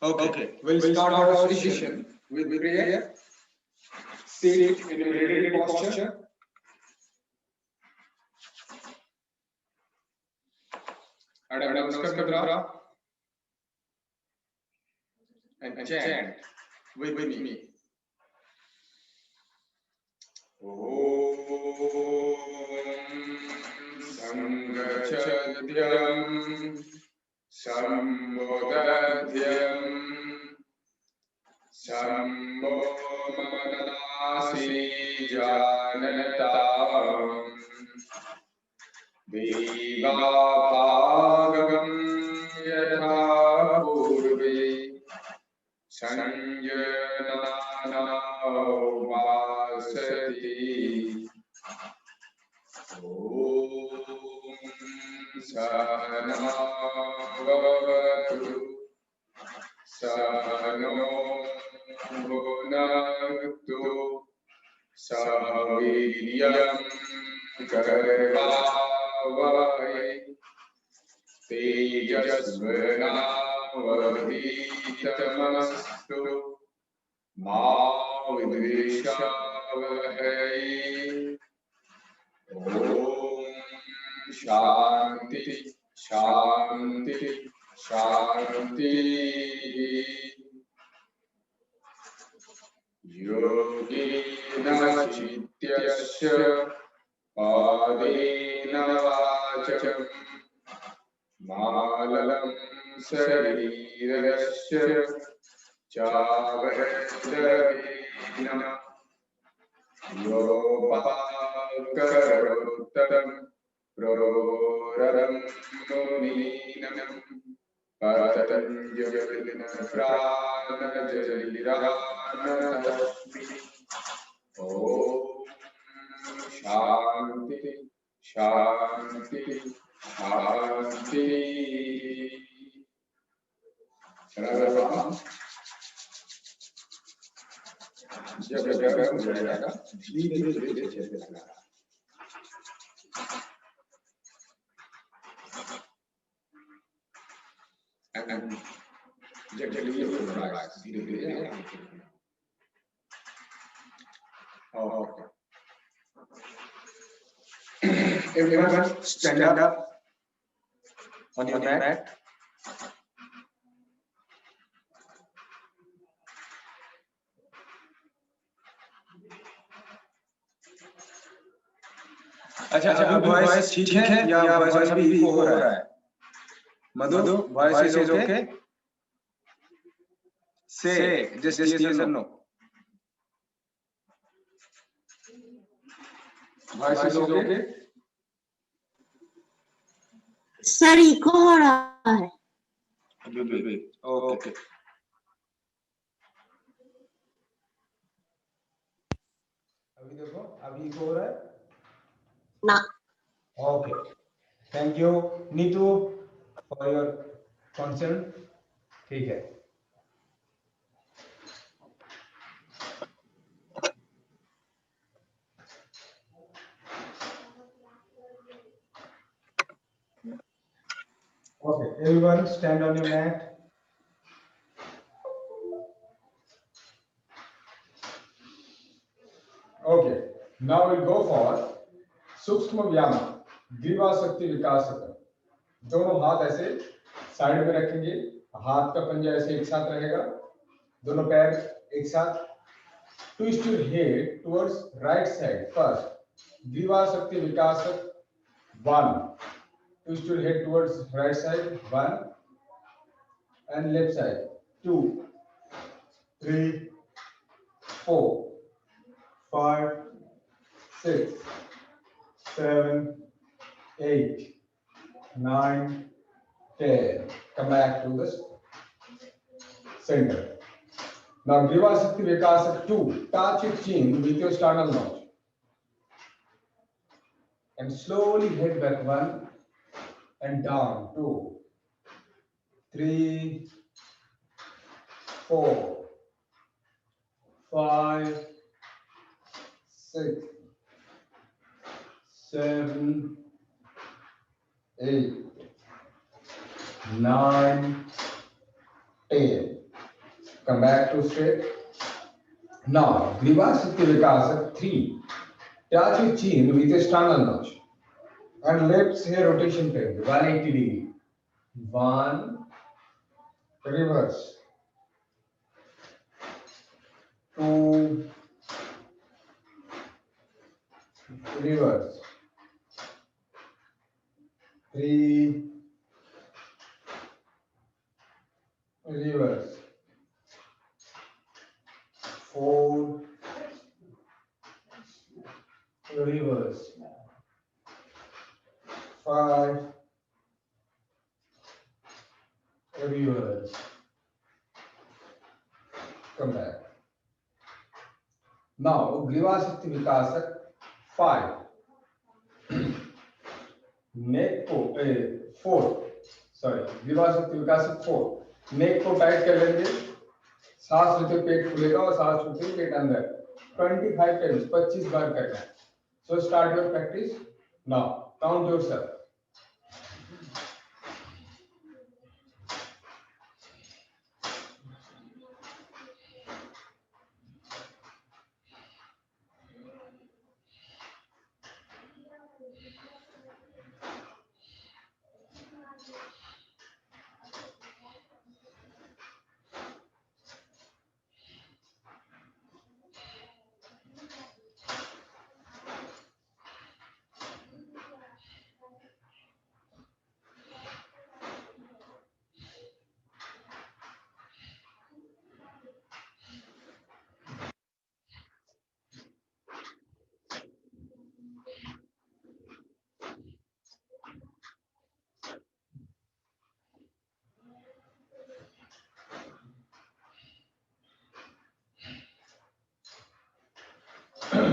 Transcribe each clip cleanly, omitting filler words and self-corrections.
Okay, we'll start our session with prayer. Sit in a meditative posture. Adab Namaskar Mudra and chant with me. Sangachadhyam Sambodadhyam Sambho Manasi Janatam Vivapagam Yatha Purve Sanjanana Vasati Om Sanavavatu Sano Bhunaktu Saviryam Karvavai Tejasvanavaditamastu Ma Vidvishavahai Om Shanti Shanti Shanti Yogina Chityasya Adena Vacham Malalam Sarirasya Chavadavina Yopakarotam Prororam Muninam Patanjalina Prana Jaliranatasmi Om Shanti Shanti Shanti Sarvam जब गर्म हो जाएगा धीरे धीरे चलते रहना and जब ये हो रहा है धीरे धीरे okay everyone stand up on your mat अच्छा अभी वॉइस ठीक है या वॉइस अभी इको हो रहा है Madhu voice is okay say just yes और no voice is okay sir echo हो रहा है ओके अभी देखो अभी इको हो रहा है ना okay thank you Neetu for your concern ठीक है okay everyone stand on your mat okay now we'll go for सूक्ष्म व्यायाम ग्रीवा शक्ति विकास दोनों हाथ ऐसे साइड में रखेंगे हाथ का पंजा ऐसे एक साथ रहेगा दोनों पैर एक साथ twist your head towards right side first ग्रीवा शक्ति विकास 1 twist your head towards right side 1 and left side 2 3 4 5 6 7 8 9 10 come back to the center now Griva Shakti Vikasa 2 touch your chin with your sternal notch and slowly head back 1 and down 2 3 4 5 6 7 8 9 10 Come back to straight. Now, Griva Shakti Vikasa 3. Touch your chin with a sternal notch. And left here rotation kरेंगे 180 degree. 1, reverse. 2, reverse. 3, reverse. 4, reverse. 5, reverse. Come back. Now, Griva Shakti Vikasa 5. नेक को 4 sorry ग्रीवा शक्ति विकास 4 नेक को tight कर लेंगे सांस लेते पेट खुलेगा और सांस छोड़ते पेट अंदर 25 टाइम्स 25 बार करना है so start your practice now count yourself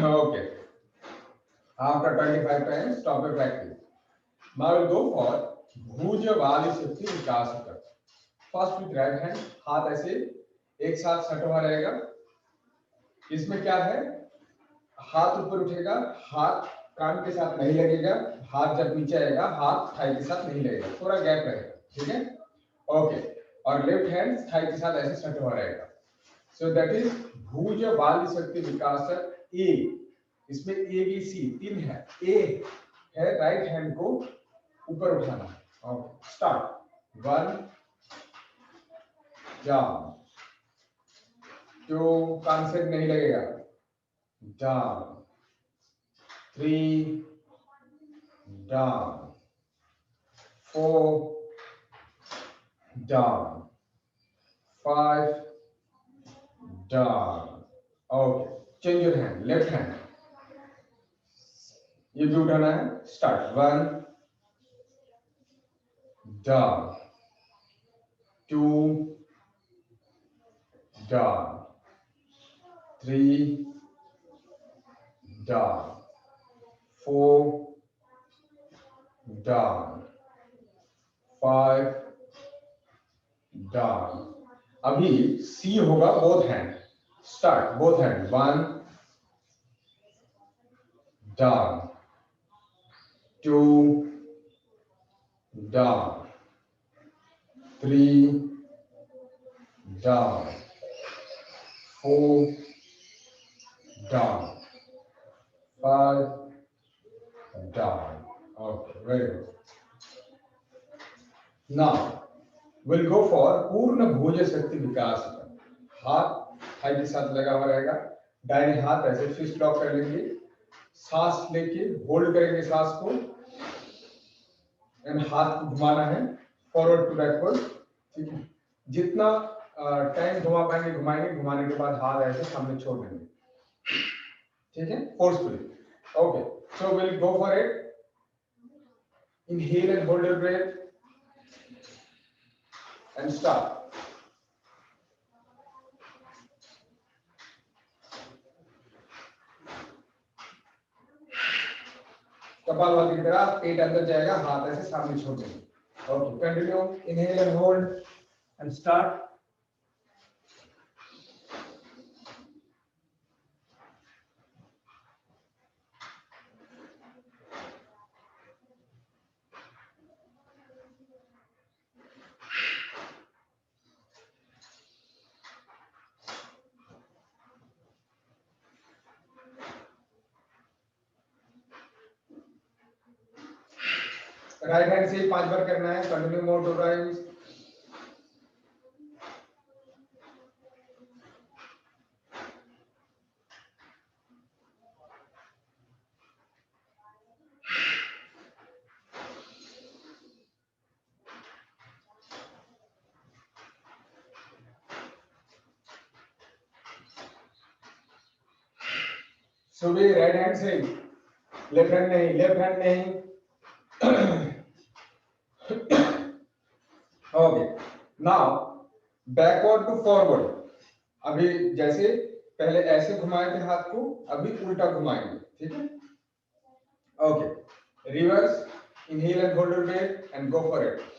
Okay. After 25 times, stop your practice. Now we'll go for Bhuja Vali Shakti Vikasaka. First with right hand, हाथ ऐसे एक साथ सटा हुआ रहेगा. इसमें क्या है? हाथ ऊपर उठेगा, हाथ कान के साथ नहीं लगेगा, हाथ जब नीचे आएगा, हाथ थाई के साथ नहीं लगेगा, थोड़ा गैप रहेगा, ठीक है? ओके. और लेफ्ट हैंड थाई के साथ ऐसे सटा हुआ रहेगा. So that is भुज वाली शक्ति विकासक ए. इसमें ए बी सी 3 है. ए है राइट हैंड को ऊपर उठाना. Okay start. 1 डाउन. 2 कान से नहीं लगेगा. Down. 3 down. 4 down. 5 down. Okay change your hand. Left hand ये भी उठाना है. Start. 1 down. 2 down. 3 down. 4 down. 5 down. अभी C होगा both hand. Start both hand. 1 down. 2 down. 3 down. 4 down. 5 down. Okay, very good. Now we'll go for पूर्ण भुज शक्ति विकास. हाथ Thai के साथ लगा हुआ रहेगा. दाहिने हाथ ऐसे फिस्ट लॉक कर लेंगे. सांस लेके होल्ड करेंगे सांस को एंड हाथ को घुमाना है फॉरवर्ड टू बैकवर्ड. ठीक है. जितना टाइम घुमा पाएंगे घुमाएंगे. घुमाने के बाद हाथ ऐसे सामने छोड़ देंगे. ठीक है. Forcefully. Okay so will go for it. Inhale and hold your breath and start. Kapalbhati की तरह पेट अंदर जाएगा. हाथ ऐसे सामने छोड़ देंगे. Okay continue. Inhale and hold and start. Right hand से 5 बार करना है, कंटिन्यू मोर 2 टाइम्स। सुबह राइट हैंड से, लेफ्ट हैंड नहीं, लेफ्ट हैंड नहीं। Okay, now backward to forward. अभी जैसे पहले ऐसे घुमाए थे हाथ को, अभी उल्टा घुमाएंगे, ठीक है? Okay, reverse, inhale and hold your breath and go for it.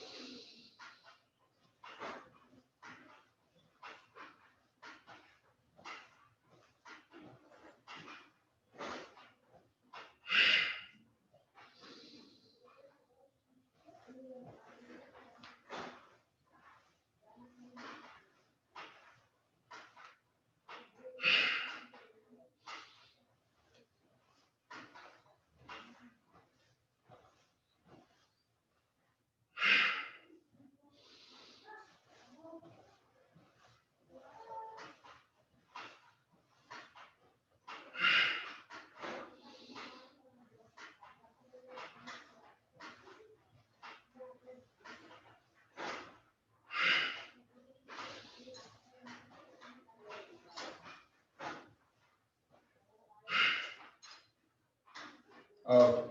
Okay,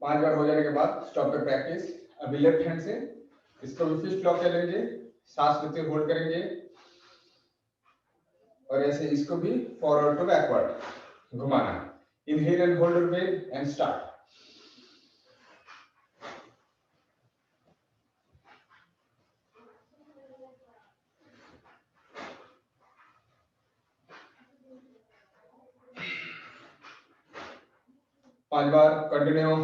5 बार हो जाने के बाद स्टॉप पे प्रैक्टिस। अभी लेफ्ट हैंड से इसको भी फिस्ट लॉक करेंगे, सांस लेते होल्ड करेंगे, और ऐसे इसको भी फॉरवर्ड टू बैकवर्ड घुमाना है। Inhale and hold your breath and start. पांच बार कंटिन्यू।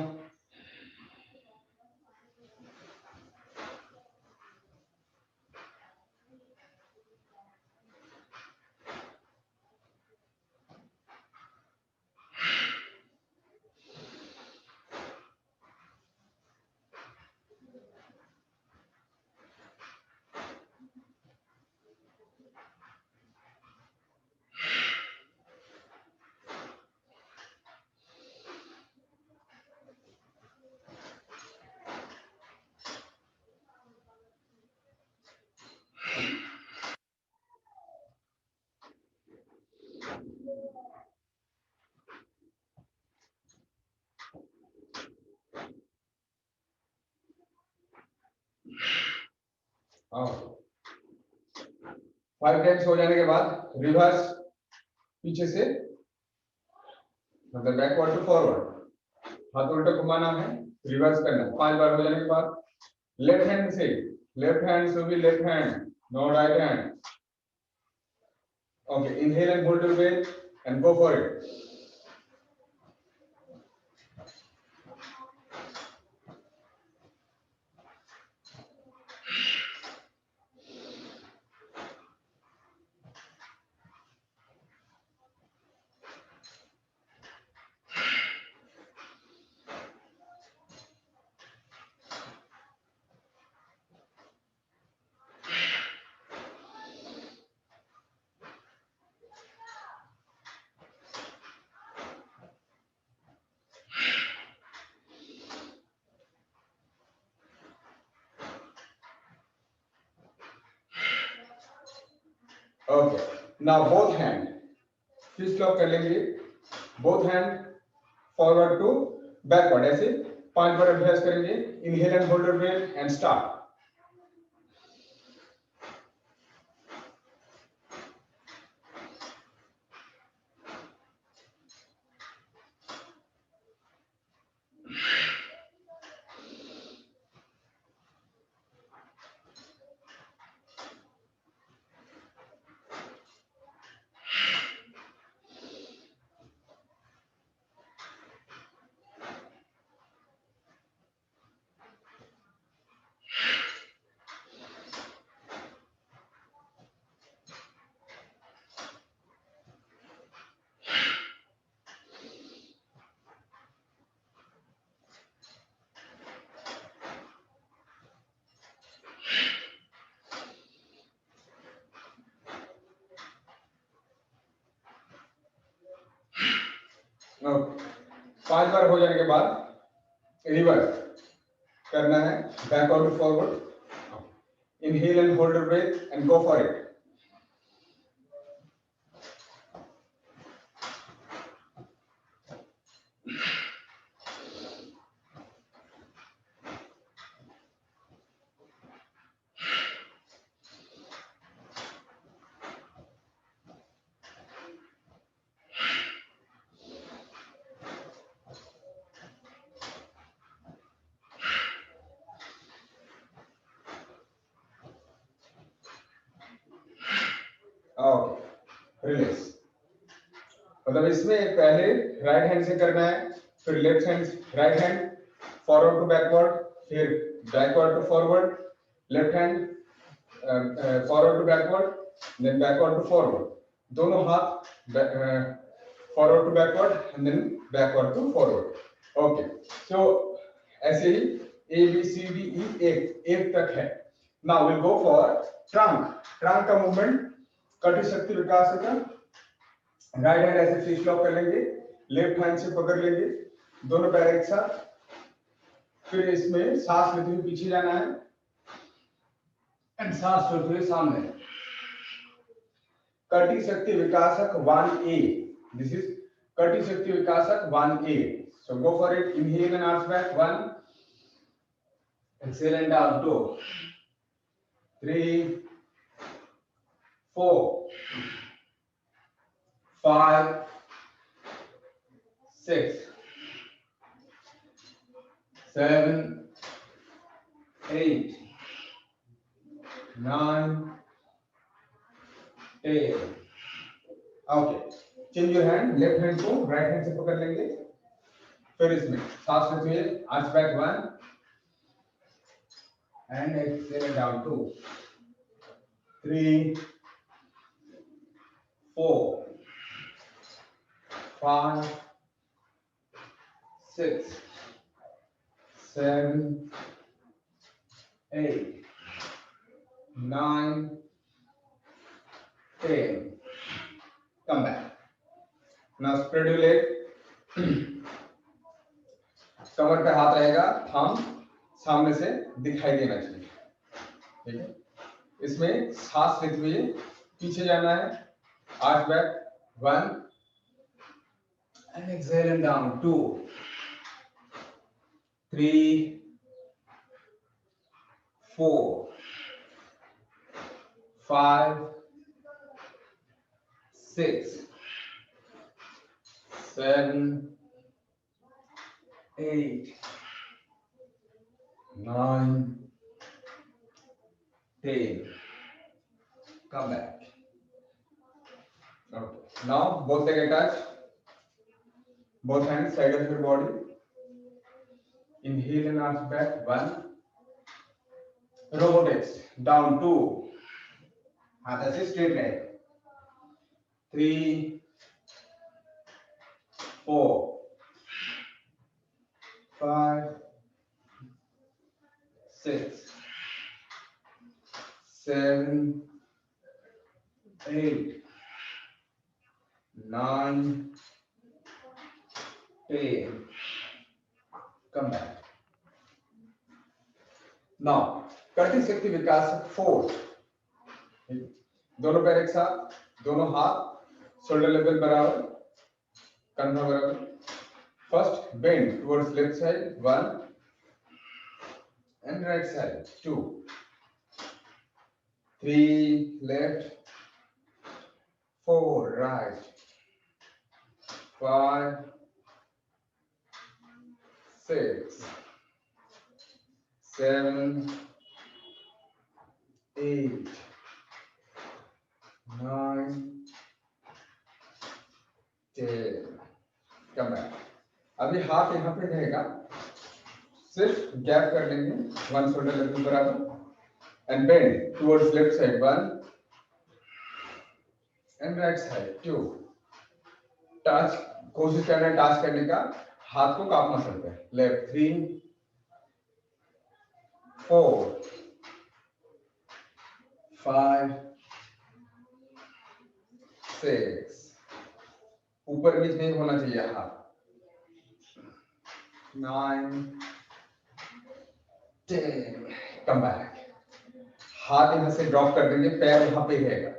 हाँ, 5 टाइम्स हो जाने के बाद रिवर्स, पीछे से मतलब बैकवर्ड टू फॉरवर्ड, हाथ उल्टा घुमाना है, रिवर्स करना है। 5 बार हो जाने के बाद लेफ्ट हैंड से, लेफ्ट हैंड से भी left hand, no right hand. Okay, inhale and hold your breath and go for it. Okay, now both hand fist lock कर लेंगे, both hand forward to backward, ऐसे 5 बार अभ्यास करेंगे। Inhale and hold your breath and start. 5 बार हो जाने के बाद रिवर्स करना है, backward to forward. Inhale and hold your breath and go for it. Okay, relax. मतलब इसमें पहले राइट हैंड से करना है, फिर left hand, right hand forward to backward, फिर backward to forward, left hand forward to backward, then backward to forward. दोनों हाथ forward to backward and then backward to forward. Okay, so ऐसे ही A B C D E एक तक है. Now will go for trunk. Trunk का movement कटी शक्ति विकास का. राइट हैंड ऐसे फिश लॉक कर लेंगे, लेफ्ट हैंड से पकड़ लेंगे, दोनों पैर एक साथ. फिर इसमें सांस लेते हुए पीछे जाना है एंड सांस छोड़ते हुए सामने. कटी शक्ति विकासक 1A. दिस इज कटी शक्ति विकासक 1A. So go for it. Inhale and arch back 1, exhale and down 2, 3, 4, 5, 6, 7, 8, 9, 10. Okay, change your hand. Left hand को राइट हैंड से पकड़ लेंगे. फिर इसमें सांस लेते हुए arch back 1 and exhale down 2, 3, 4, 5, 6, 7, 8, 9, 10. Come back. Now spread your leg. कमर पे हाथ रहेगा, थंब सामने से दिखाई देना चाहिए. ठीक है. इसमें सांस लेते हुए पीछे जाना है. Arch back 1 and exhale and down 2, 3, 4, 5, 6, 7, 8, 9, 10. Come back. Okay. Now both leg attach. Both hands side of your body. Inhale and arch back 1. Robotics down 2. हाथ ऐसे straight रहे. 3, 4, 5, 6, 7, 8, 9, 10. Come back. Now, कटी शक्ति विकास 4. दोनों पैर एक साथ, दोनों हाथ शोल्डर लेवल बराबर, कंधा बराबर. First bend towards left side 1 and right side 2, 3 left, 4 right, 5, 6, 7, 8, 9, 10. Come back. अभी हाथ यहाँ पे रहेगा, सिर्फ गैप कर लेंगे 1 शोल्डर लेवल बराबर and bend towards left side 1 and right side 2. Touch कोशिश करना है टच करने का, हाथ को काप मसल पे. लेफ्ट 3, 4, 5, 6. ऊपर नीचे नहीं होना चाहिए हाथ. 9, 10. Come back. हाथ यहां से ड्रॉप कर देंगे, पैर वहां पे ही रहेगा.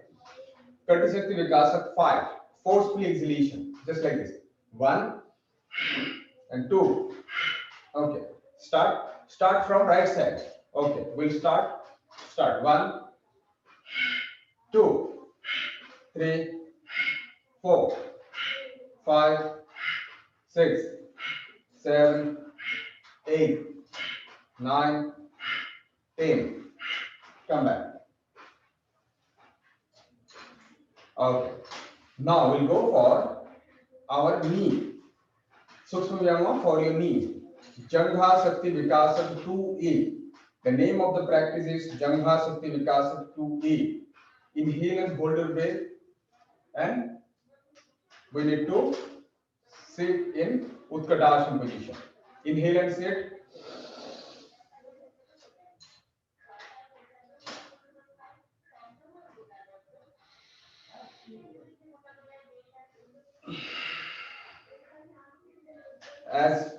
कंठ शक्ति विकासक 5. Forceful exhalation, just like this. 1 and 2. Okay. Start from right side. Okay. We'll start. 1, 2, 3, 4, 5, 6, 7, 8, 9, 10. Come back. Okay. Now we'll go for our knee. Sukshma Vyayama for your knee. Jangha Shakti Vikasak 2A. The name of the practice is Jangha Shakti Vikasak 2A. Inhale and hold your breath, and we need to sit in Utkatasana position. Inhale and sit. As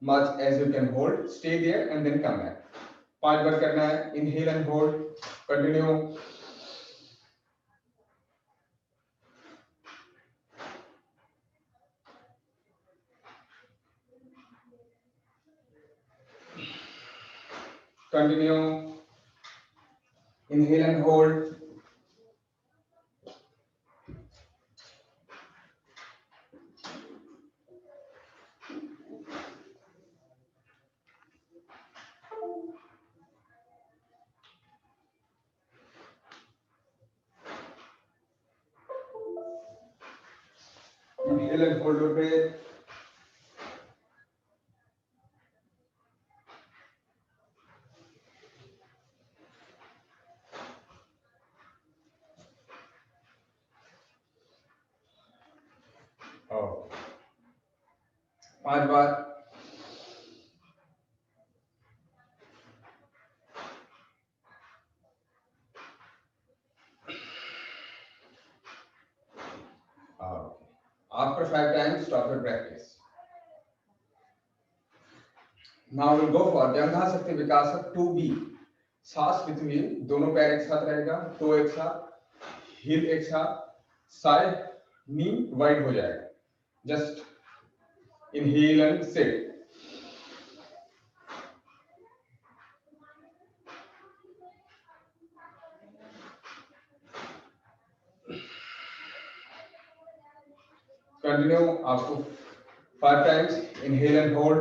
much as you can hold, stay there and then come back. 5 बार करना है. Inhale and hold. Continue. Continue. Inhale and hold. Inhale and hold your breath. Oh. 5 bar. After 5 times, stop your practice. Now we'll go for Jangha Shakti Vikasak 2B. सांस between, दोनों पैर एक साथ रहेगा, तो एक साथ, heel एक साथ, side, knee wide हो जाएगा. Just inhale and sit. Continue up to 5 times. Inhale and hold.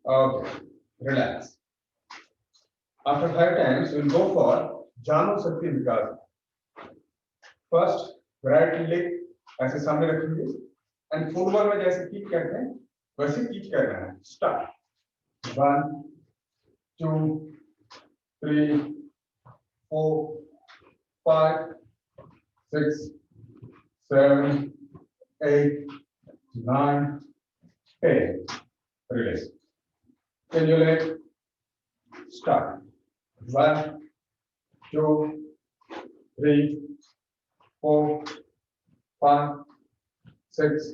Okay, relax. After 5 times, we'll go for Janu Shakti Vikas. First, right leg ऐसे सामने रखेंगे, and फुटबॉल में जैसे किक करते हैं, वैसे किक करना है. Start. 1, 2, 3, 4, 5, 6, 7, 8, 9, 10. Release. Change your leg. Start. 1, 2, 3, 4, 5, 6,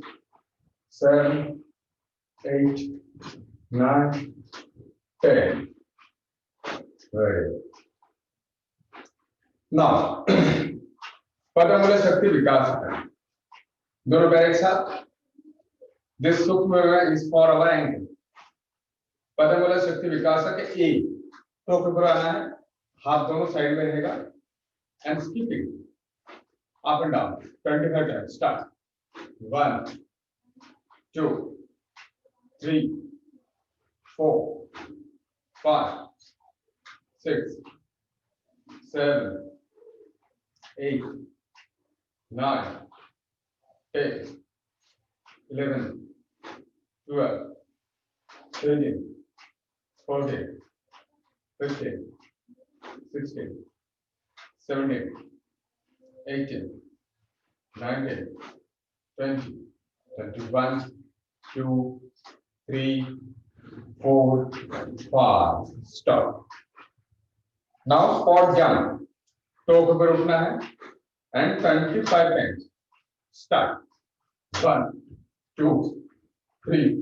7, 8, 9, 10. Very good. Now, पदमूल शक्ति विकास है. दोनों पैर एक साथ. This Sukshma is for our ankle. पदमूल शक्ति विकास के A. तो ऊपर आना है. हाथ दोनों साइड में रहेगा. And skipping up and down 25 times. Start. 1, 2, 3, 4, 5, 6, 7, 8, 9, 10, 11, 12, 13, 14, 15, 16, 17, 18, 19, 20, 21, 2, 3, 4, 5. Stop. Now spot jump. Toe के ऊपर उठना है and 25 times. Start. 1, 2, 3,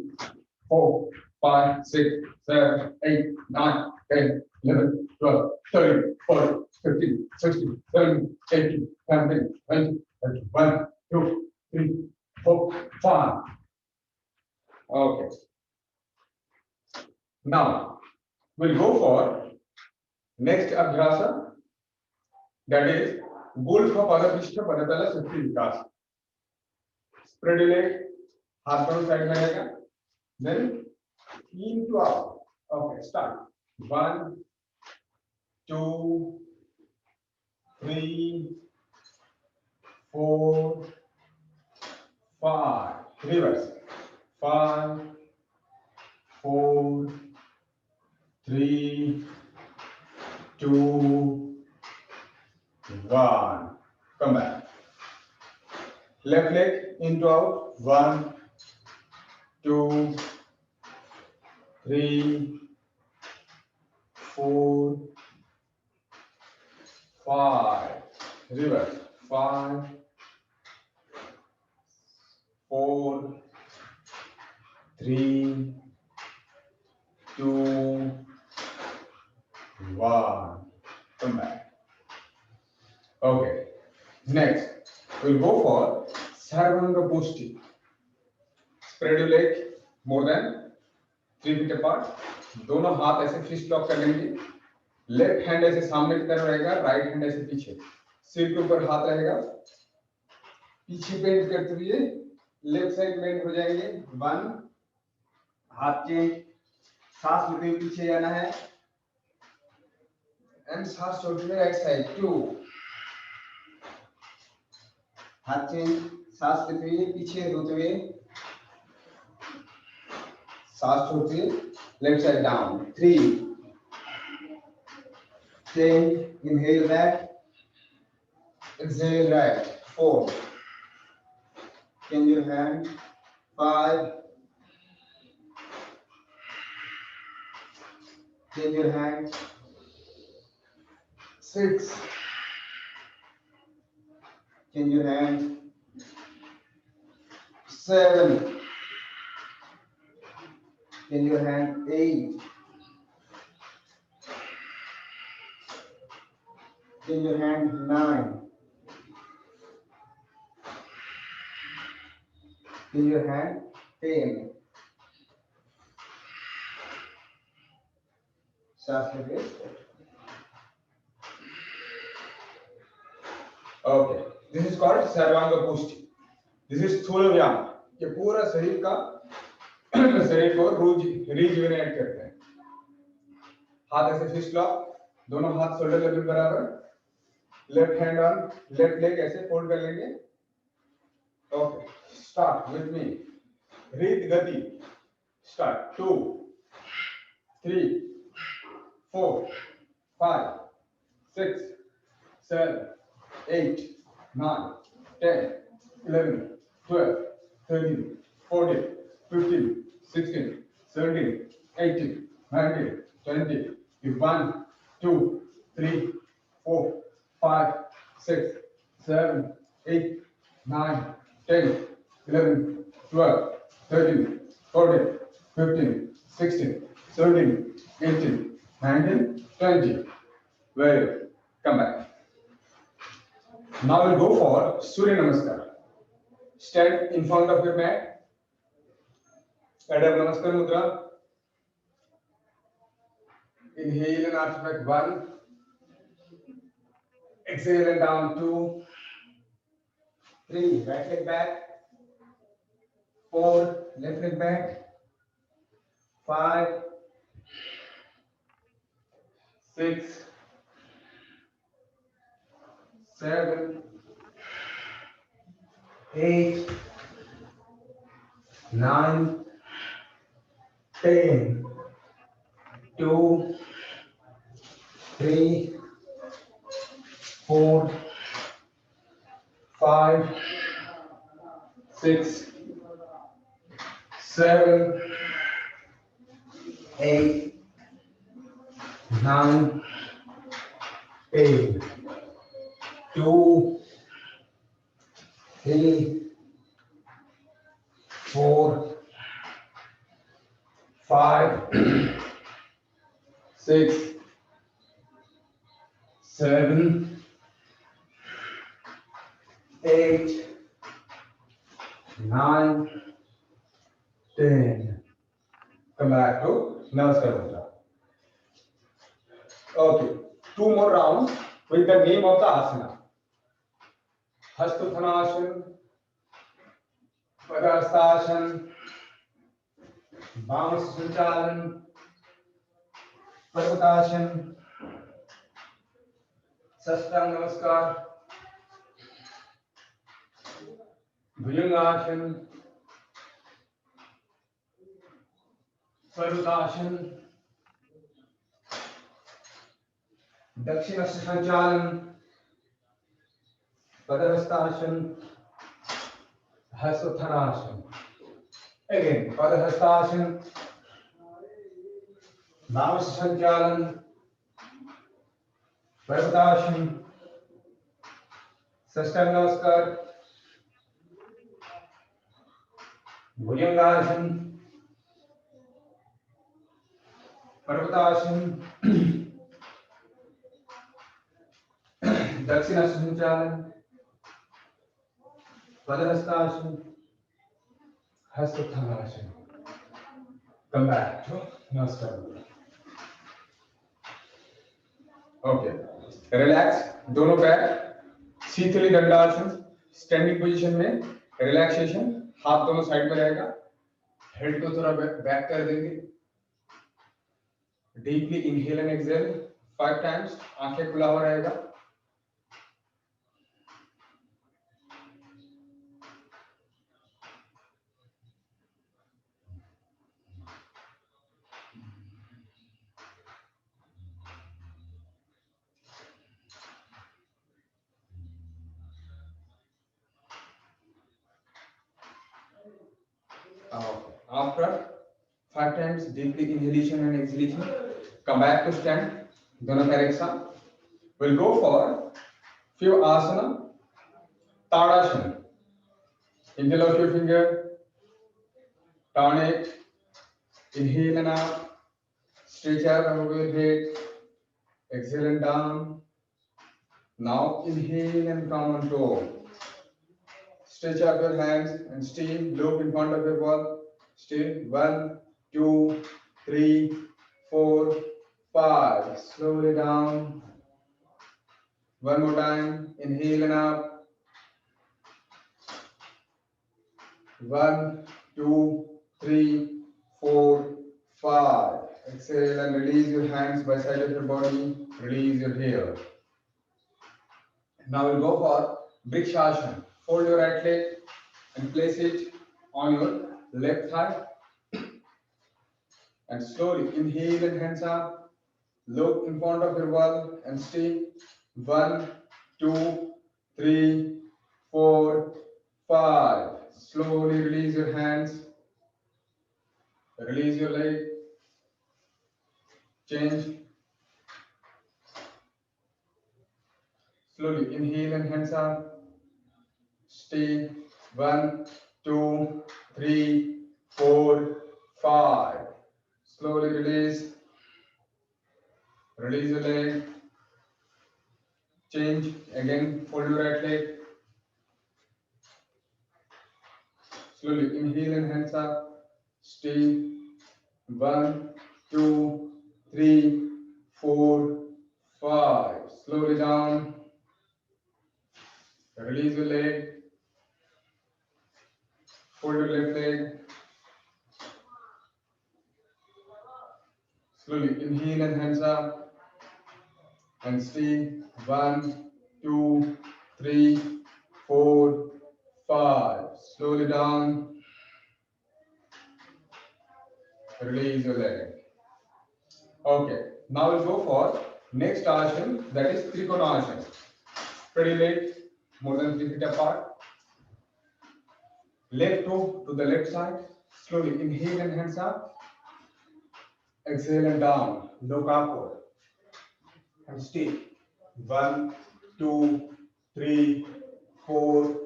4, 5, 6, 7, 8, 9, 10, 11, 12, 13, 14, 15, 16, 17, 18, 19, 20, 21, 2, 3, 4, 5. Okay. Now we'll go for next abhyasa, that is Gulfa Padapishta Padapala Shakti Vikas. Spread your leg, हाथ दोनों side में रहेगा, then in to out. Okay, start. 1, 2, 3, 4, 5. Reverse. 5, 4, 3, 2, 1. Come back. Left leg into out. 1, 2, 3, 4, 5. Reverse. 5, 4, 3, 2, 1. Come back. Okay. Next, we'll go for Sarvanga Pushti. Spread your leg more than 3 feet apart. दोनों हाथ ऐसे fist lock कर लेंगे. Left hand ऐसे सामने की तरफ रहेगा, राइट हैंड ऐसे पीछे. सिर के ऊपर हाथ रहेगा. पीछे बेंड करते हुए लेफ्ट साइड बेंड हो जाएंगे. 1, हाथ चेंज, सांस लेते हुए पीछे जाना है. एंड सांस छोड़ते हुए राइट साइड. 2, हाथ चेंज, सांस लेते हुए पीछे रोते हुए, सांस छोड़ते हुए left side down. 3, change, inhale left, exhale right. 4, change your hand. 5, change your hand. 6, change your hand. 7, change your hand. 8, change your hand. 9, change your hand. 10. सांस लेके. Okay, this is called Sarvanga Pushti. This is स्थूल व्यायाम. ये पूरा शरीर का शरीर को रिजुवेनेट करते हैं. हाथ ऐसे फिस्ट लॉक, दोनों हाथ शोल्डर लेवल बराबर. Left hand on left leg ऐसे फोल्ड कर लेंगे. Okay, start with me. रीत गति. Start. 2, 3, 4, 5, 6, 7, 8, 9, 10, 11, 12, 13, 14, 15, 16, 17, 18, 19, 20, 21, 2, 3, 4, 5, 6, 7, 8, 9, 10, 11, 12, 13, 14, 15, 16, 17, 18, 19, 20. Very good. Come back. Now we'll go for Surya Namaskar. Stand in front of your mat. Adho Namaskar Mudra. Inhale and arch back. 1. Exhale and down. 2, 3. Right leg back. 4. Left leg back. 5, 6, 7, 8, 9, 10, 2, 3, 4, 5, 6, 7, 8, 9, 10, 2, 3, 4, 5, 6, 7, 8, 9, 10. Come back to Namaskar Mudra. Okay, two more rounds with the name of the asana. Hastuthanasana, Padahastasana, Vamasachalana, Parvatasana, Sastang Namaskar, Bhujangasana, Parvatasana, Dakshina Sanchalana, Padahastasana, Hastuthanasana. Again, Padahastasana, Vamasachalana, Parvatasana, Sastang Namaskar, Bhujangasana, Parvatasana, Dakshina Sanchalana, Padahastasana, Hastuthanasana. Come back to Namaskar. Okay. Relax. दोनों पैर शीतली दंडासन standing position में relaxation हाथ दोनों side में रहेगा head को थोड़ा back कर देंगे deeply inhale and exhale 5 times आंखें खुला हुआ रहेगा After 5 times deeply inhalation and exhalation, come back to stand. दोनों पैर एक साथ. We'll go for few asana. Tadasana. Inhale out your finger. Turn it. Inhale and out. Stretch out over your head. Exhale and down. Now inhale and come on top. Stretch out your hands and stay. Look in front of your wall. Stay. 1, 2, 3, 4, 5. Slowly down. One more time. Inhale and up. 1, 2, 3, 4, 5. Exhale and release your hands by side of your body. Release your hair. Now we'll go for Vrikshasana. Fold your right leg and place it on your left thigh. And slowly inhale and hands up. Look in front of your wall and stay. 1, 2, 3, 4, 5. Slowly release your hands. Release your leg. Change. Slowly inhale and hands up. Stay. 1, 2, 3, 4, 5. Slowly release. Release your leg. Change. Again, fold your right leg. Slowly inhale and hands up. Stay. 1, 2, 3, 4, 5. Slowly down. Release your leg. Fold your left leg. Slowly inhale and hands up. and stay. 1, 2, 3, 4, 5. Slowly down. Release your leg. Okay. Now we'll go for next asana, that is Trikonasana. Spread your legs more than 3 feet apart. Left toe to the left side. Slowly inhale and hands up. Exhale and down. Look upward. And stay. 1, 2, 3, 4,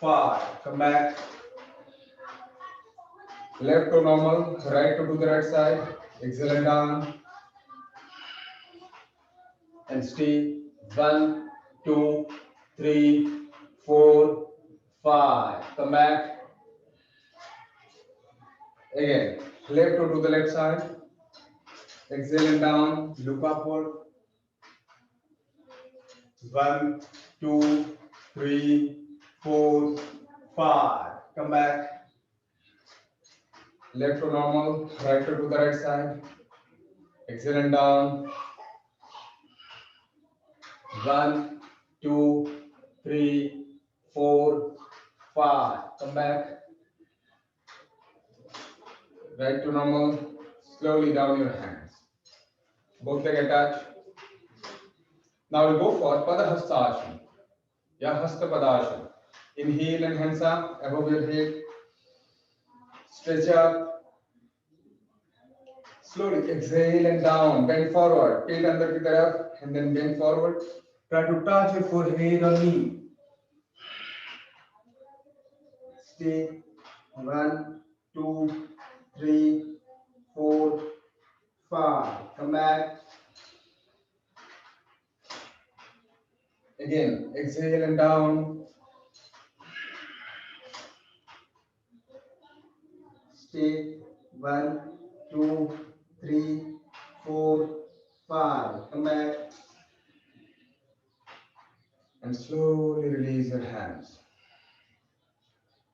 5. Come back. Left to normal. Right to the right side. Exhale and down. And stay. 1, 2, 3, 4, 5. Come back. Again. Left to the left side. Exhale and down. Look upward. 1, 2, 3, 4, 5. Come back. Left to normal. Right to the right side. Exhale and down. 1, 2, 3, 4, 5. Come back. Right to normal. Slowly down your hands. Both legs attached. Now we'll go for Padahastasana. Ya Hasta Padasana. Inhale and hands up above your head. Stretch up. Slowly exhale and down. Bend forward. Feet under the taraf and then bend forward. Try to touch your forehead or knee. Stay. 1, 2, 3, 4, 5. Come back. Again, exhale and down. Stay. 1, 2, 3, 4, 5. Come back. And slowly release your hands.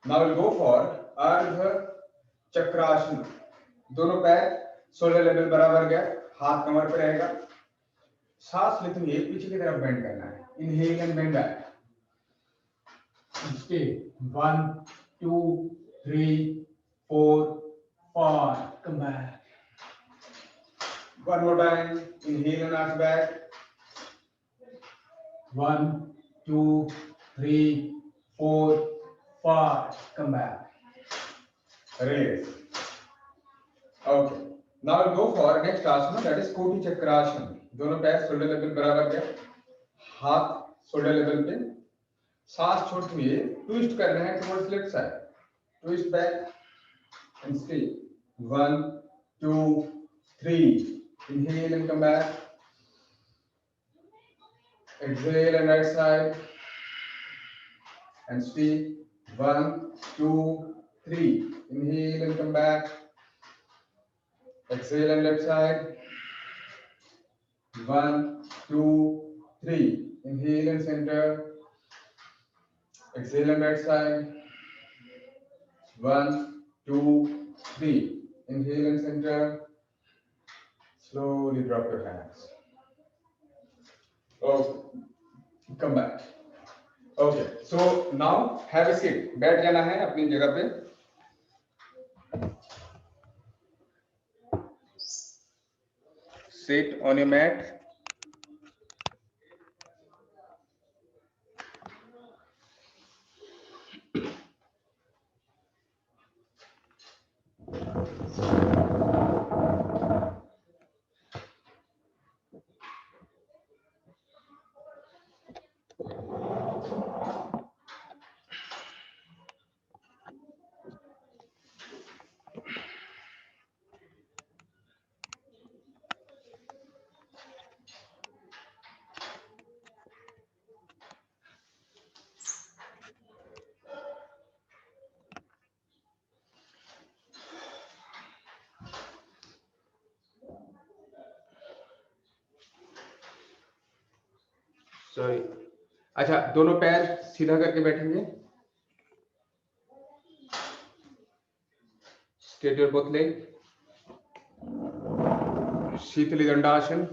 Now we'll go for Ardha Chakrasana. दोनों पैर shoulder level बराबर गया, हाथ कमर पे रहेगा. सांस लेते हुए पीछे की तरफ बेंड करना है. Inhale and bend back. Stay. 1, 2, 3, 4, 5. Come back. One more time. Inhale and arch back. 1, 2, 3, 4, 5. Come back. Release. Okay. Now we'll go for next asana, that is Koti Chakrasana. दोनों पैर शोल्डर लेवल बराबर गया, हाथ shoulder level पे. सांस छोड़ते हुए twist करना है towards left side. Twist back and stay. 1, 2, 3. Inhale and come back. Exhale and right side. And stay. 1, 2, 3. Inhale and come back. Exhale and left side. 1, 2, 3. Inhale and center. Exhale and right side. 1, 2, 3. Inhale and center. Slowly drop your hands. Okay. Come back. Okay. So now have a seat. बैठ जाना है अपनी जगह पे. Sit on your mat. Sorry. अच्छा, दोनों पैर सीधा करके बैठेंगे. Straight your both leg. Sheetali Dandasana.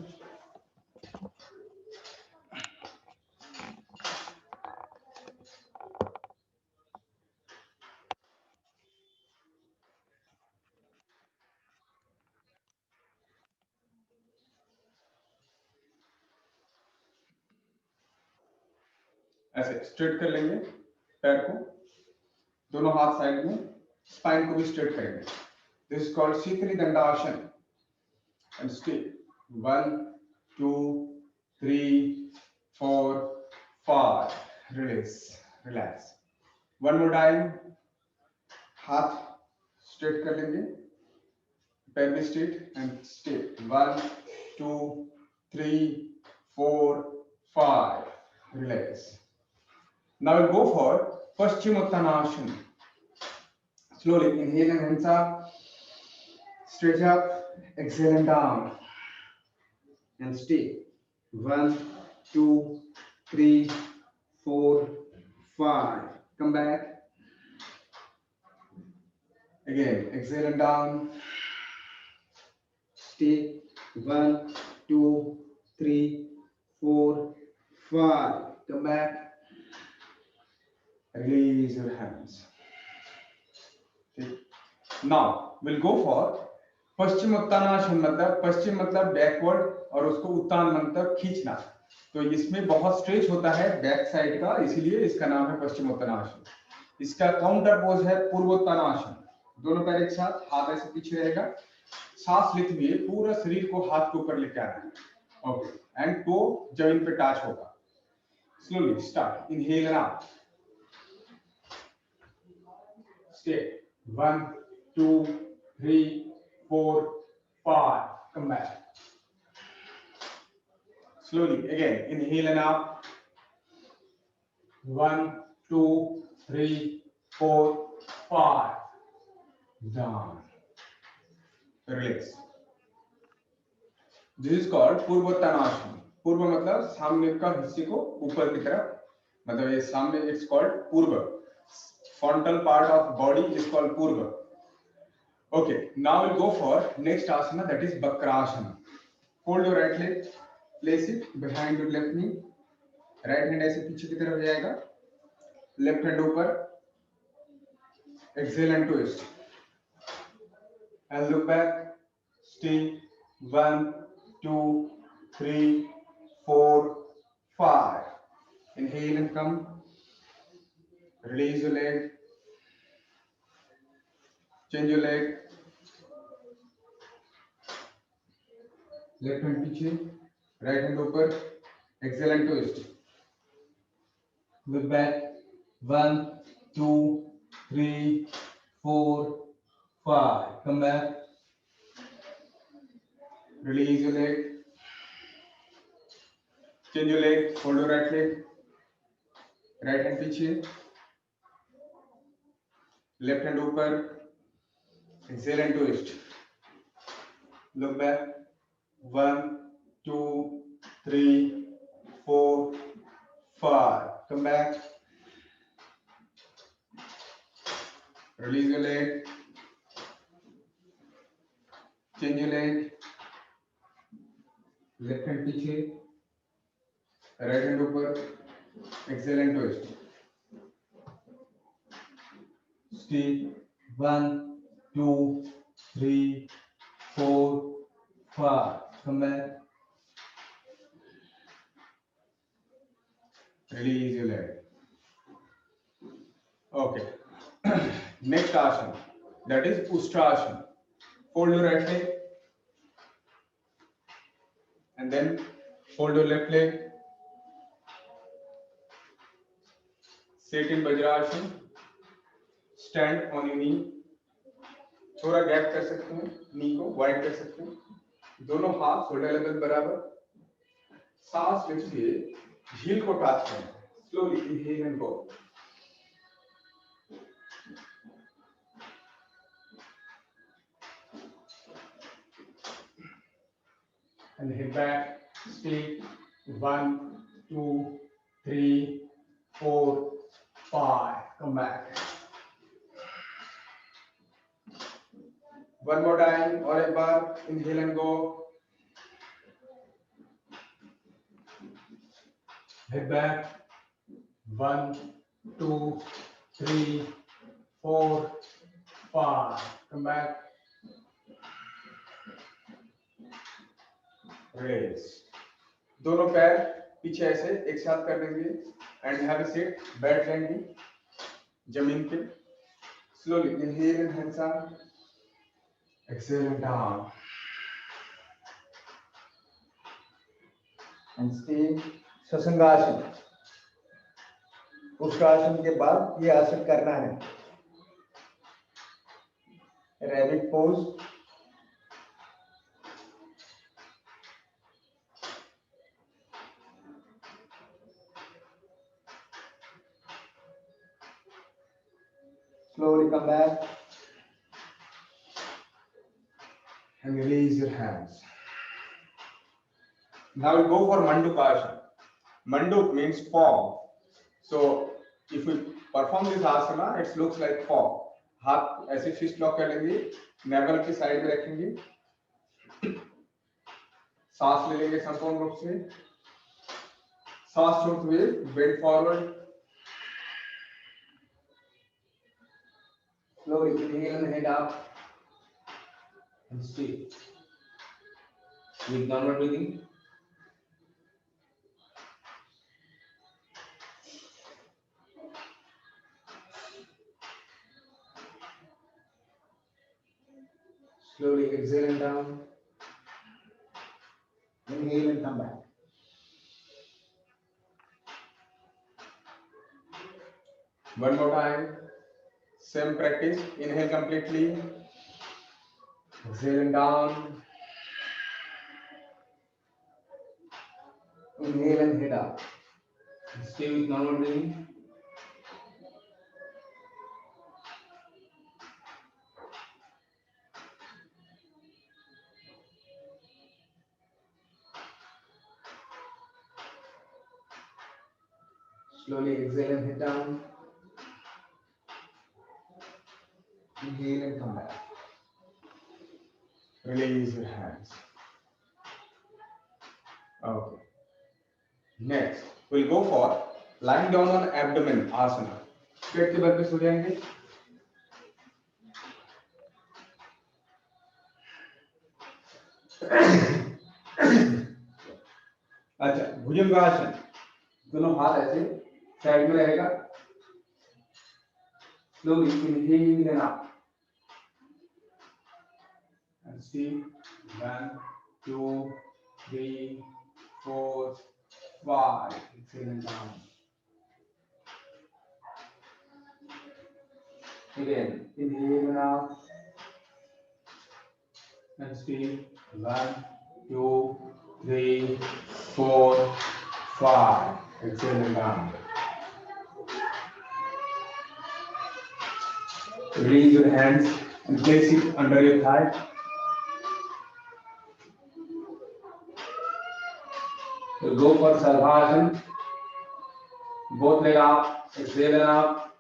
ऐसे स्ट्रेट कर लेंगे पैर को, दोनों हाथ साइड में, स्पाइन को भी स्ट्रेट करेंगे. This is called sheetali Dandasana. And stay 1 2 3 4 5. Release, relax. One more time. हाथ स्ट्रेट कर लेंगे, पैर भी straight and stay 1 2 3 4 5. Relax. Now we'll go for Paschimottanasana. Slowly inhale and hands up, stretch up, exhale and down, and stay 1 2 3 4 5. Come back again, exhale and down, stay 1 2 3 4 5. Come back, release your hands. Okay. Now we'll go for Paschimottanasana. मतलब पश्चिम मतलब backward और उसको उत्तान मतलब खींचना. तो इसमें बहुत stretch होता है बैक साइड का, इसीलिए इसका नाम है पश्चिमोत्तानासन. इसका काउंटर पोज है पूर्वोत्तानासन. दोनों पैर एक साथ, हाथ ऐसे पीछे रहेगा, सांस लेते हुए पूरा शरीर को हाथ के ऊपर लेके आना है. ओके, एंड टो जमीन पे टच होगा. Slowly start. Inhale and out. Stay 1 2 3 4 5. Come back. Slowly again. Inhale and out. 1 2 3 4 5. Down. Release. This is called Purvottanasana. पूर्व मतलब सामने का हिस्से को ऊपर की तरफ, मतलब ये सामने. इट्स कॉल्ड पूर्व. Frontal part of body is called purva. Okay, now we'll go for next asana, that is Bakrasana. Fold your right leg, place it behind your left knee. Right hand ऐसे पीछे की तरफ जाएगा, left hand ऊपर. Exhale and twist. And look back. Stay 1 2 3 4 5. Inhale and come. Release your leg. Change your leg. Left hand पीछे, right hand ऊपर. Exhale and twist. Look back. 1 2 3 4 5. Come back. Release your leg. Change your leg. Hold your right leg. Right hand पीछे, left hand ऊपर. Exhale and twist. Look back. 1 2 3 4 5. Come back. Release your leg. Change your leg. Left hand पीछे, right hand ऊपर. Exhale and twist. Stay 1 2 3 4 5. Come back. Release your leg. Okay. Next asana, that is Ustrasana. Fold your right leg and then fold your left leg. Sit in Vajrasana. Stand on your knee. थोड़ा gap कर सकते हैं, नी को wide कर सकते हैं. दोनों हाथ शोल्डर लेवल बराबर. सांस लेते हुए हील को टच करें. Slowly inhale and go. And hit back. Stay 1 2 3 4 5. Come back. One more time. और एक बार. Inhale and go. Hit back. 1 2 3 4 5. Come back. Raise. दोनों पैर पीछे ऐसे एक साथ कर देंगे. and have a seat. बैठ जाएंगे जमीन पे. Slowly inhale and hands up. Exhale and down. And stay. ससंगासन. पुष्टासन के बाद ये आसन करना है. Rabbit pose. Slowly come back and release your hands. Now we go for Mandukasana. Manduk means form. So if we perform this asana, it looks like form. हाथ ऐसे fist lock कर लेंगे, नेवल की साइड में रखेंगे, सांस ले लेंगे संपूर्ण रूप से, सांस छोड़ते हुए bend forward. Slowly inhale and head up and stay. With downward breathing. Slowly exhale and down. Inhale and come back. One more time. Same practice. Inhale completely. Exhale and down. Inhale and head up. Stay with normal breathing. Slowly exhale and head down. Inhale and come back. Release your hands. Okay. Next, we'll go for lying down on abdomen asana. पेट के बल पे सो जाएंगे. अच्छा, भुजंगासन. दोनों हाथ ऐसे side में रहेगा. Slowly inhale and up. And see. 1, 2, 3, 4, 5. Exhale and down. Again, inhale and up. And stay. 1, 2, 3, 4, 5. Exhale and down. Release your hands and place it under your thigh. So go for Sarvasana. Both leg up, exhale and up.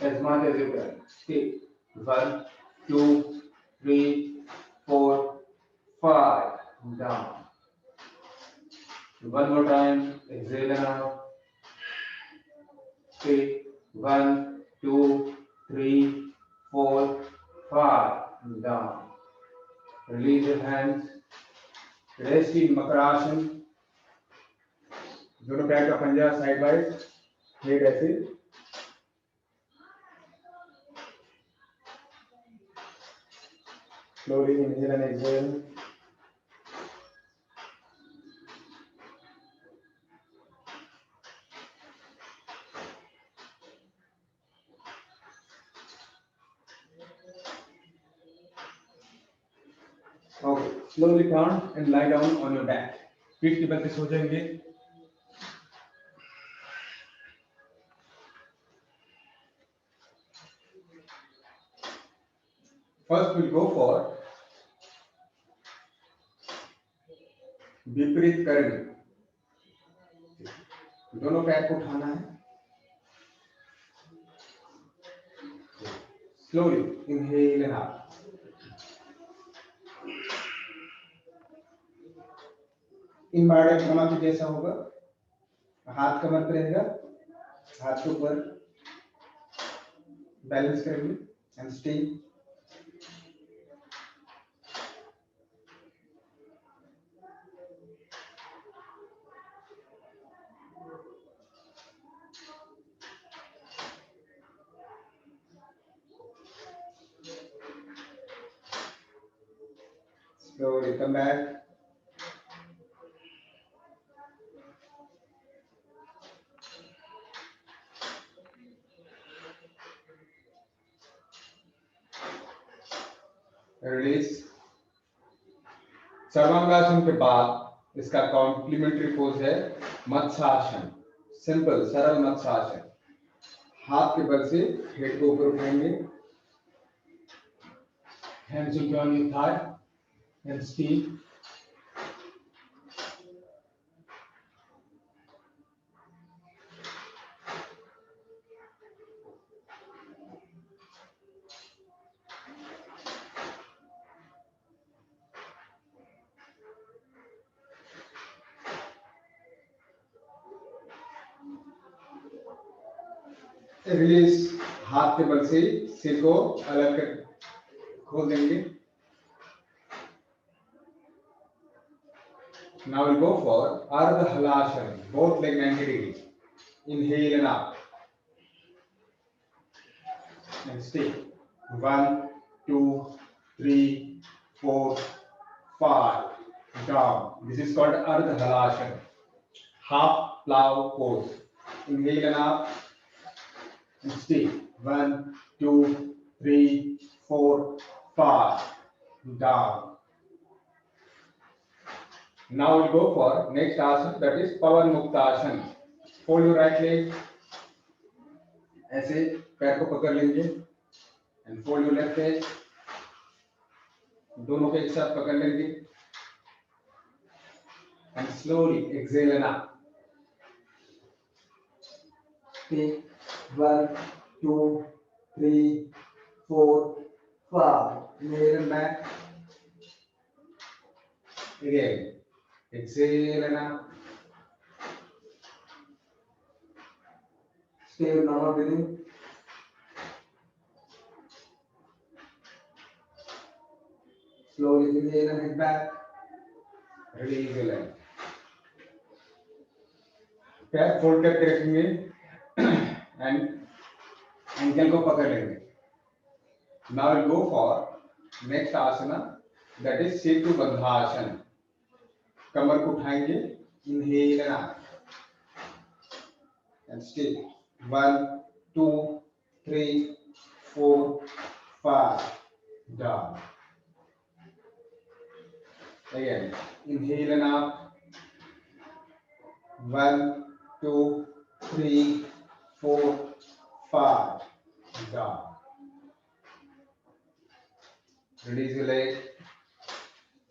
As much as you can. Stay. 1, 2, 3, 4, 5. Down. One more time. Exhale and up. Stay. 1, 2, 3, 4, 5. Down. Release your hands. Rest in Makarasana. दोनों पैर का पंजा side wise, head ऐसे. Slowly inhale and exhale. Okay, slowly turn and lie down on your back. पीठ के बल पे सो जाएंगे. First we'll go for विपरीत करनी. दोनों पैर को उठाना है. Slowly inhale and out. Inverted कमा के जैसा होगा. हाथ कमर पे रहेगा, हाथ के ऊपर बैलेंस करेंगे and stay. slowly come back. Release. Sarvangasana के बाद इसका कॉम्प्लीमेंट्री पोज है मत्स्यासन। सिंपल सरल मत्स्यासन। हाथ के बल से हेड को ऊपर उठाएंगे, hands will be on your thigh and speak. Release. हाथ के बल से सिर को अलग कर खोल देंगे। Now we'll go for Ardha Halasana, both leg 90 degrees. Inhale and up. And stay. 1, 2, 3, 4, 5. Down. This is called Ardha Halasana. Half plow pose. Inhale and up. And stay. 1, 2, 3, 4, 5. Down. Now we'll go for next asana, that is Pavan Muktasana. Fold your right leg. ऐसे पैर को पकड़ लेंगे and fold your left leg. दोनों को एक साथ पकड़ लेंगे and slowly exhale and up. Take 1, 2, 3, 4, 5. Inhale and back. Again. Exhale and up. Stay with normal breathing. Slowly inhale and head back. Release your leg. पैर फोल्ड करके रखेंगे and ankle को पकड़ लेंगे. Now we'll go for next asana, that is Setu Bandhasana. कमर को उठाएंगे, inhale and up. And stay. 1, 2, 3, 4, 5. Down. Again. Inhale and up. 1, 2, 3, 4, 5. Down. Release your leg.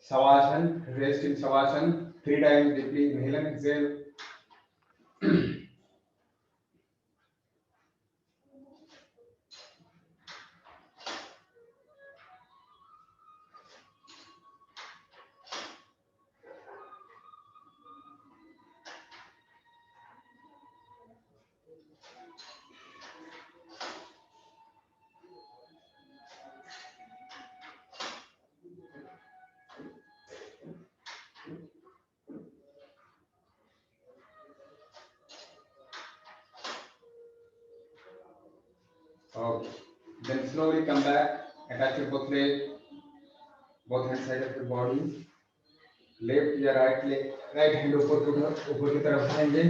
Savasana. Rest in Savasana. 3 times deeply. Inhale and exhale. Okay. Then slowly come back. Attach your both legs, both hand side of your body. Left या right leg, right hand ऊपर की तरफ उठाएंगे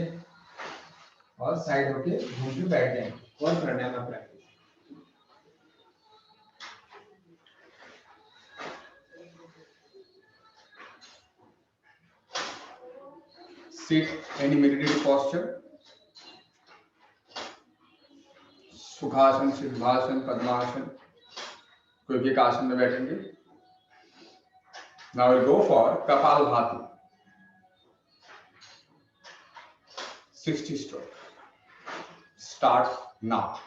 और side होके घूम के बैठ जाएंगे और pranayama practice. Sit any meditative posture. Sukhasana, Siddhasana, Padmasana, कोई भी एक आसन में बैठेंगे. Now we'll go for Kapalbhati. 60 stroke. Start now.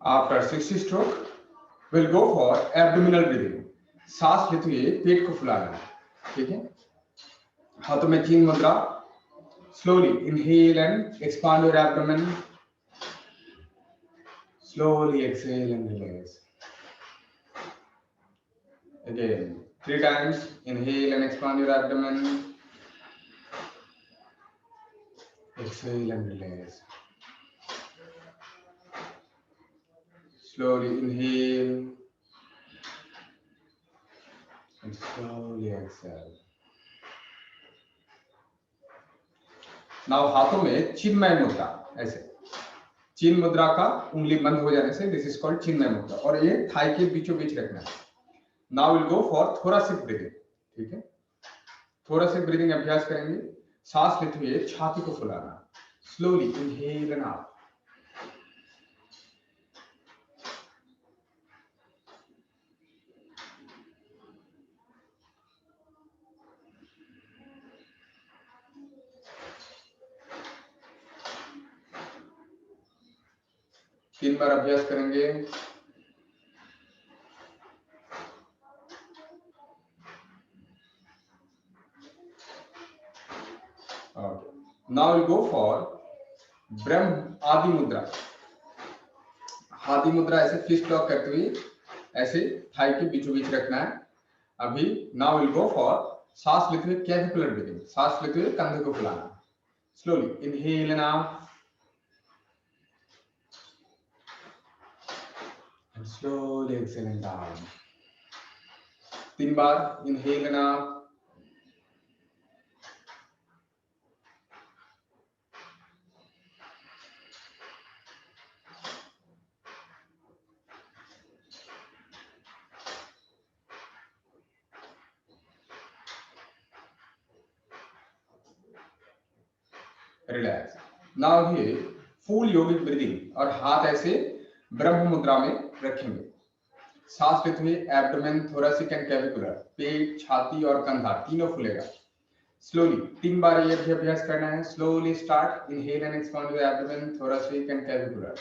After 60 stroke, we'll go for abdominal breathing. सांस लेते हुए पेट को फुलाना है, ठीक है। हाथों में चीन मुद्रा. Slowly inhale and expand your abdomen. Slowly exhale and release. Again, 3 times. Inhale and expand your abdomen. Exhale and release. Slowly inhale and slowly exhale. Now हाथों में चिन्मय मुद्रा, ऐसे चिन्ह मुद्रा का उंगली बंद हो जाने से दिस इज कॉल्ड चिन्मय मुद्रा, और ये थाई के बीचों बीच रखना है. Now will go for thoracic breathing, ठीक है. थोरासिक ब्रीदिंग अभ्यास करेंगे. सांस लेते हुए छाती को फुलाना. Slowly inhale and out. तीन बार अभ्यास करेंगे. Now we'll go for ब्रह्म आदि मुद्रा. आदि मुद्रा ऐसे फिस्ट लॉक करते हुए ऐसे थाई के बीचों बीच रखना है. अभी नाउ विल गो फॉर सांस लेते हुए कैविकुलर ब्रीदिंग. सांस लेते हुए कंधे को फुलाना. Slowly inhale and out and slowly exhale and down. 3 बार inhale and out. Relax. Now here full yogic breathing, और हाथ ऐसे ब्रह्म मुद्रा में रखेंगे. सांस लेते हुए एब्डोमेन, थोरासिक एंड कैविकुलर, पेट, छाती और कंधा तीनों फूलेगा. स्लोली 3 बार ये भी अभ्यास करना है. Slowly start. Inhale and expand your abdomen, thoracic and clavicular.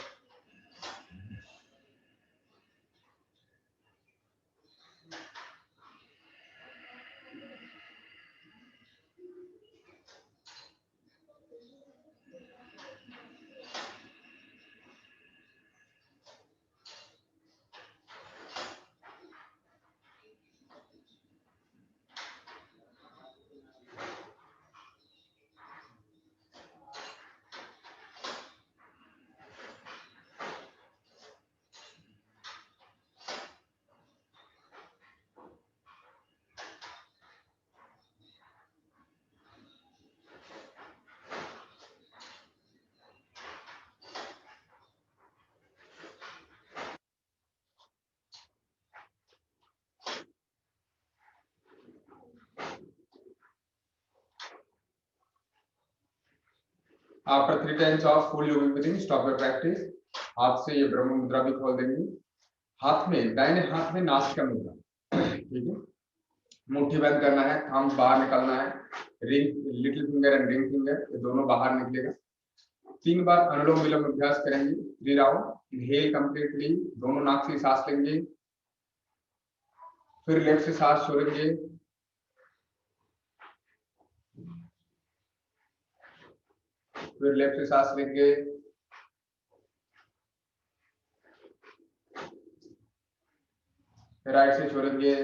After 3 times of full yogic breathing, stop your practice. हाथ से ये ब्रह्म मुद्रा भी खोल देंगे. हाथ में, दाहिने हाथ में नासिका मुद्रा, ठीक है. मुट्ठी बंद करना है. थंब बाहर निकालना है. Ring, little finger and ring finger, ये दोनों बाहर निकलेगा. 3 बार अनुलोम विलोम अभ्यास करेंगे. 3 राउंड. इनहेल कंप्लीटली, दोनों नाक से सांस लेंगे. फिर लेफ्ट से सांस छोड़ेंगे. फिर लेफ्ट से सांस लेंगे. फिर राइट से छोड़ेंगे.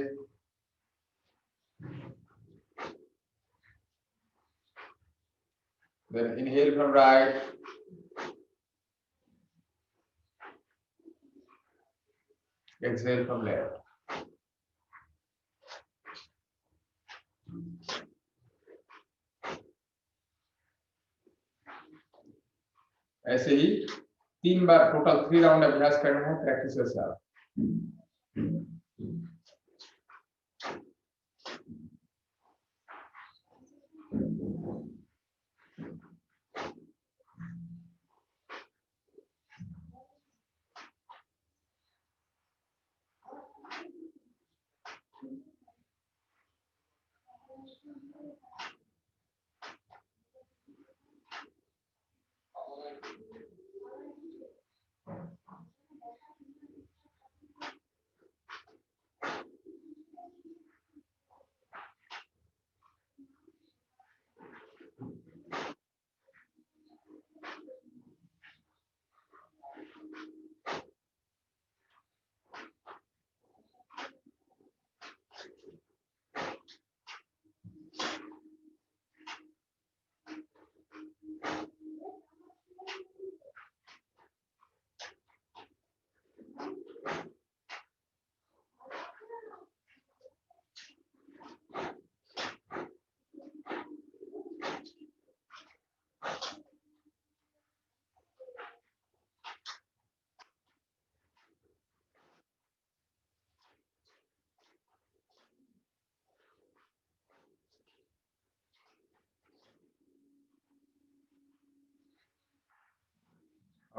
Then inhale from right. Exhale from left. ऐसे ही 3 बार, टोटल 3 राउंड अभ्यास करना है. प्रैक्टिस के साथ.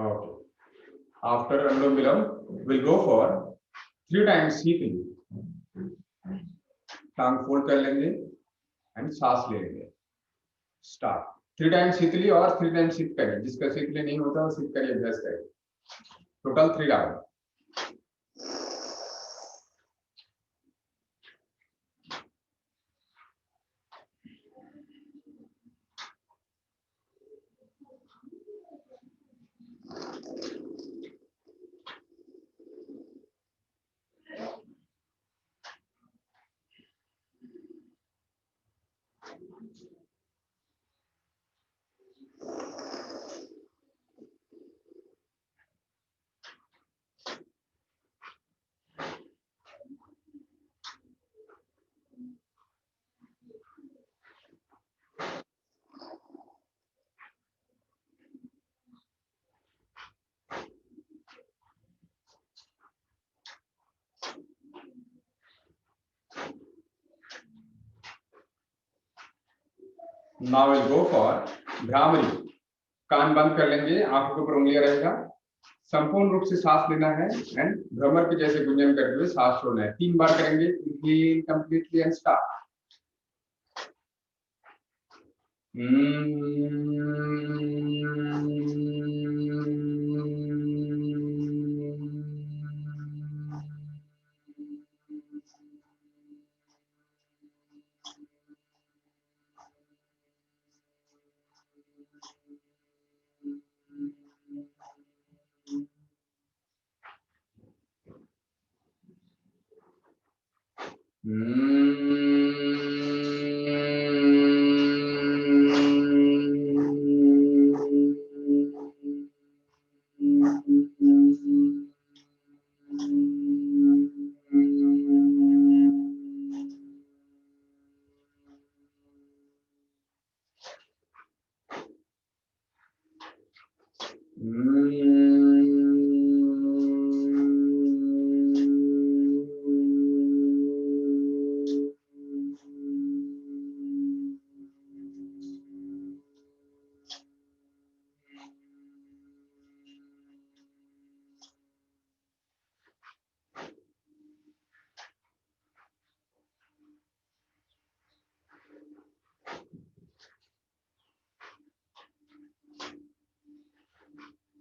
Okay. After Anulom Vilam, we'll go for 3 times शीतली. टांग फोल्ड कर लेंगे एंड सांस ले लेंगे. स्टार्ट. 3 टाइम्स शीतली और 3 टाइम्स शीत करिए. जिसका शीतली नहीं होता वो शीत करिए अभ्यास करिए. Total 3 round. Now we'll go for Bhramari. कान बंद कर लेंगे, आंखों के ऊपर उंगलियां रहेगा. संपूर्ण रूप से सांस लेना है एंड भ्रमर के जैसे गुंजन करते हुए सांस छोड़ना है. 3 बार करेंगे. Inhale completely and start.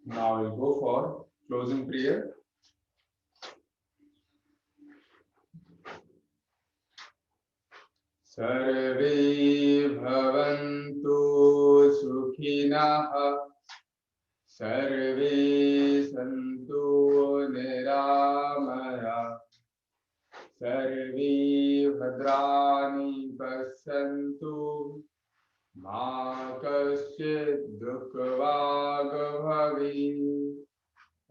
Now we'll go for closing prayer. सर्वे भवन्तु सुखिनः. सर्वे सन्तु निरामयाः. सर्वे भद्राणि पश्यन्तु. मा कश्चित् दुःखभाग् भवेत्.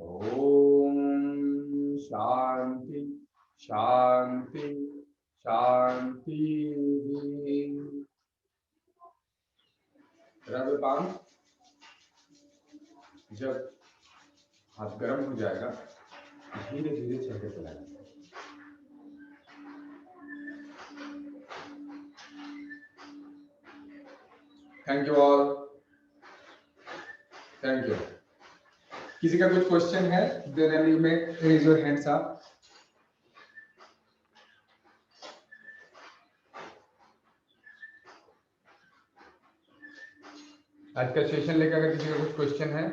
ओम शांति शांति शांति. रविपान जब हाथ गर्म हो जाएगा धीरे धीरे चलते चलाएं. Thank you all. Thank you. किसी का कुछ क्वेश्चन है? Then you may raise your hands up. आज का सेशन लेकर अगर किसी का कुछ क्वेश्चन है